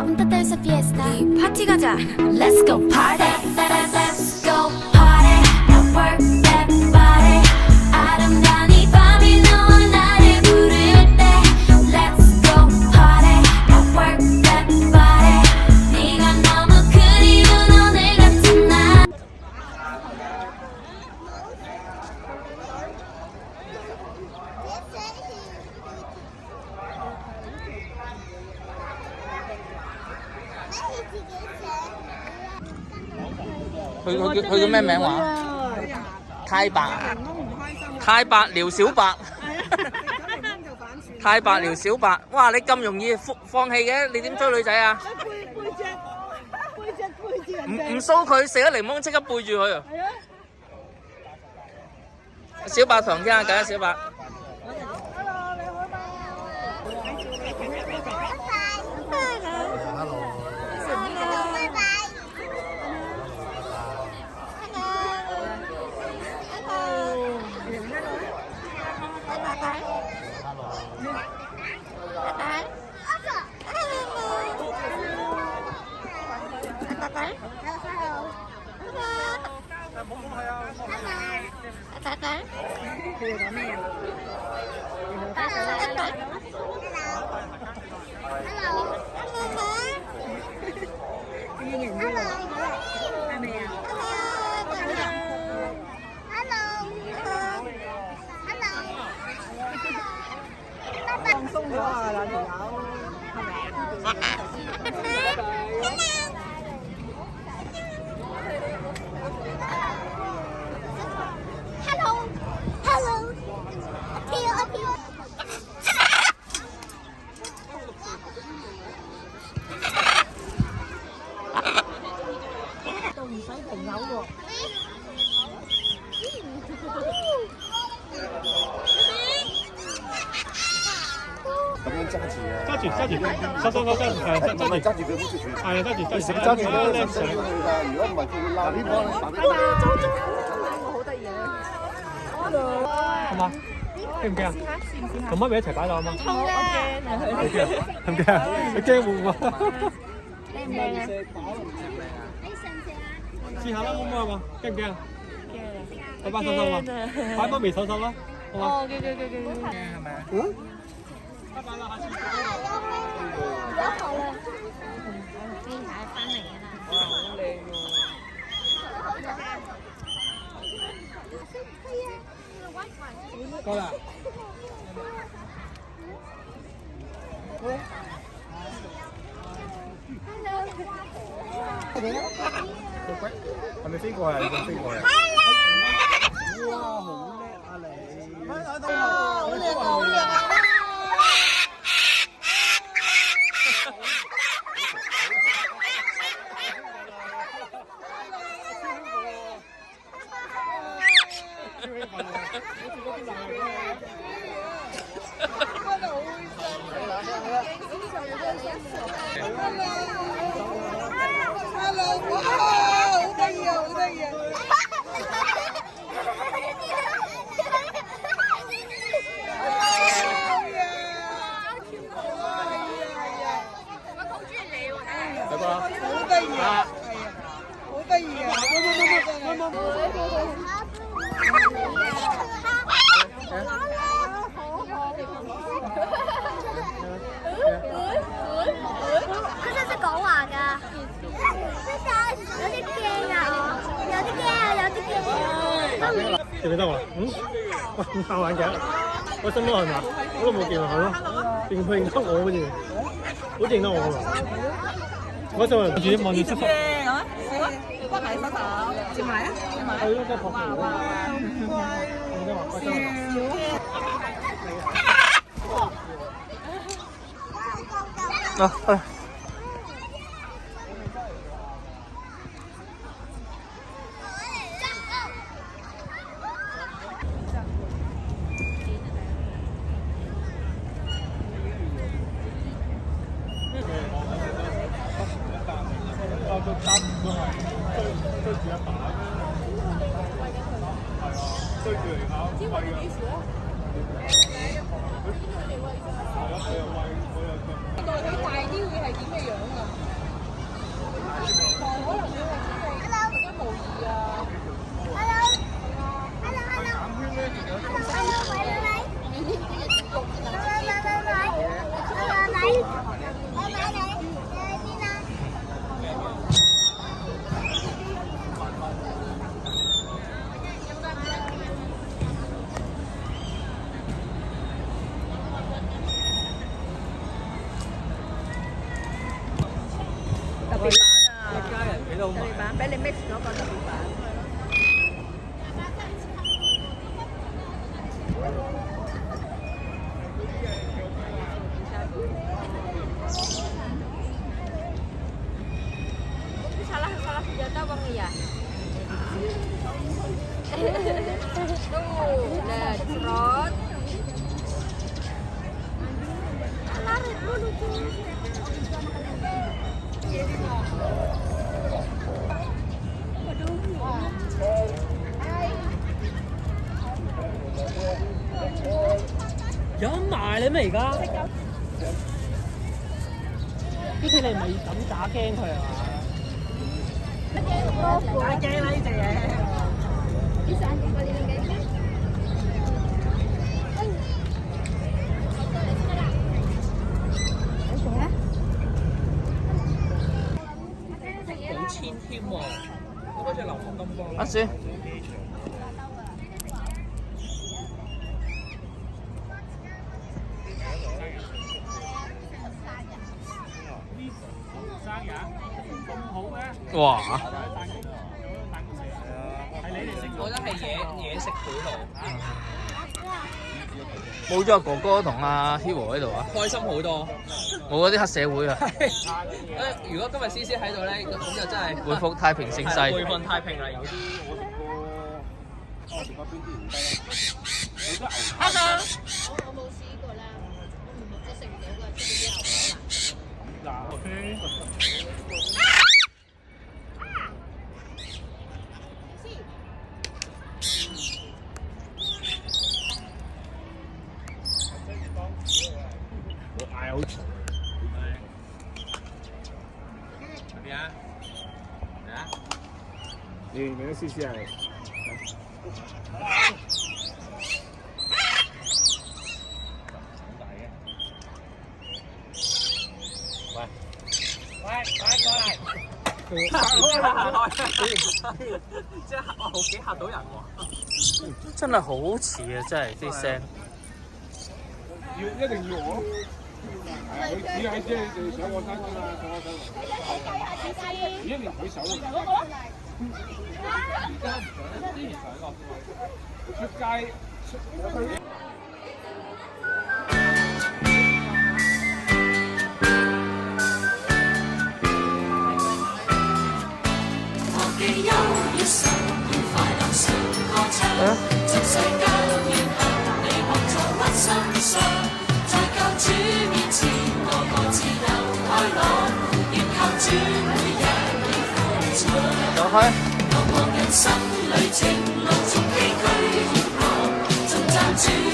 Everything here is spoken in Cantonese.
punta there's a fiesta. 파티 가자. Let's go party. Let's go party. Now work that body. 아름다운 이 밤이 너와 나를 부를 때. Let's go party. Now work that body. 네가 너무 그리운 오늘 같은 날.佢叫咩名話？太白，太白撩小白，太白撩小白。哇！你咁容易放棄嘅，你點追女仔啊？唔騷佢，食咗檸檬即刻背住佢啊！小白同傾下偈啊，小白。放鬆咗啊，兩條友係咪啊？Hello, hello, appeal. 都唔使朋友喎。咁樣揸住啊！揸住，收，係唔係揸住佢好似佢，係揸住，揸住佢咧上去㗎。如果唔係佢會鬧呢個。我好得意啊！好嘛？驚唔驚啊？同媽咪一齊擺落啊嘛？我驚啊！你驚啊？唔驚啊？你驚會唔會？靚唔靚啊？試下啦，好唔好啊嘛？驚唔驚啊？驚！擺手嘛，擺媽咪手啦，好嘛？哦，驚！係咪啊？嗯？有好啦。飛蟹翻嚟㗎啦！哇，好靚喎！夠啦。係咪飛過去啊？你咁飛過去啊？哇，好叻啊你！好靚啊！佢真係識講話㗎，有啲驚啊！記唔記得我？嗯？喂，唔戴眼鏡，我新咯係嘛？我都冇見佢咯，認佢認得我好似，好似認得我㗎嘛？我就自己望住出發。幫埋手手，接埋啊！係咯，真係撲住。啊，係。追住嚟考。知我哋幾時啊？佢大啲會係點嘅樣啊？都好特別版，俾你 mix 咗個特別版。salah senjata bang ya. Tuh, udah diserot. Tarik dulu tuh.飲埋你咩而家？啲佢哋咪咁打驚佢係嘛？打驚啦呢隻嘢。Bisa anjing keliling kayak gini. 好千添喎，嗰隻流動金光。阿叔。哇！我覺得係嘢食賄賂。冇咗阿哥哥同阿 Hero 喺度啊，開心好多。冇嗰啲黑社會啊！如果今日 CC 喺度咧，咁就真係回復太平盛世。回復太平啦，有啲我食過邊啲唔得啊？好多牛扒。我冇試過啦，我唔知食唔到個出邊啲牛扒啦。我嗌好嘈。邊啊？嚟啊！你嗰啲 CC 係？即係哇，好幾嚇到人喎！真係好似啊，真係啲聲。一定要我。佢只係即係上我身㗎嘛，上我身。一年舉手啊！而家唔上，之前上過出街出。走開！人生旅程，路從崎嶇險惡，終站轉。